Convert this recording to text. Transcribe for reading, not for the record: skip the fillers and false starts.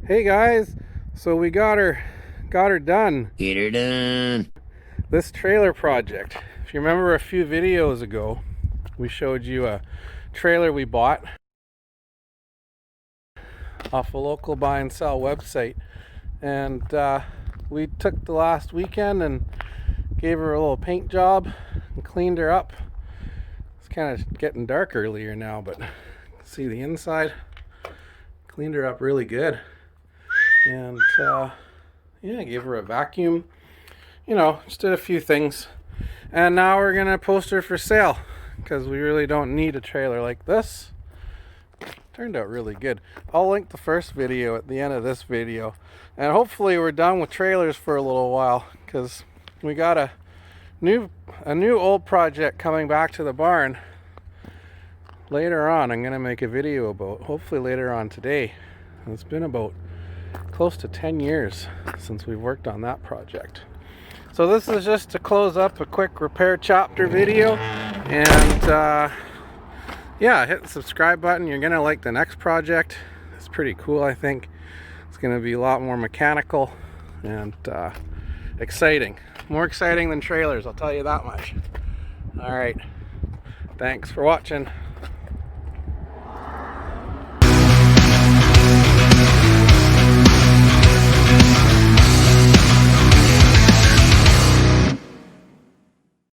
Hey guys, so we got her done. Get her done. This trailer project. If you remember a few videos ago, we showed you a trailer we bought off a local buy and sell website, and we took the last weekend and gave her a little paint job and cleaned her up. It's kind of getting dark earlier now, but see the inside. Cleaned her up really good. And yeah, gave her a vacuum, just did a few things. And now we're gonna post her for sale because we really don't need a trailer like this. Turned out really good. I'll link the first video at the end of this video, and hopefully we're done with trailers for a little while because we got a new old project coming back to the barn later on. I'm gonna make a video about, hopefully later on today. It's been about close to 10 years since we've worked on that project. So this is just to close up a quick repair chapter video, and yeah, hit the subscribe button. You're gonna like the next project. It's pretty cool. I think it's gonna be a lot more mechanical and exciting, more exciting than trailers, I'll tell you that much. All right, thanks for watching.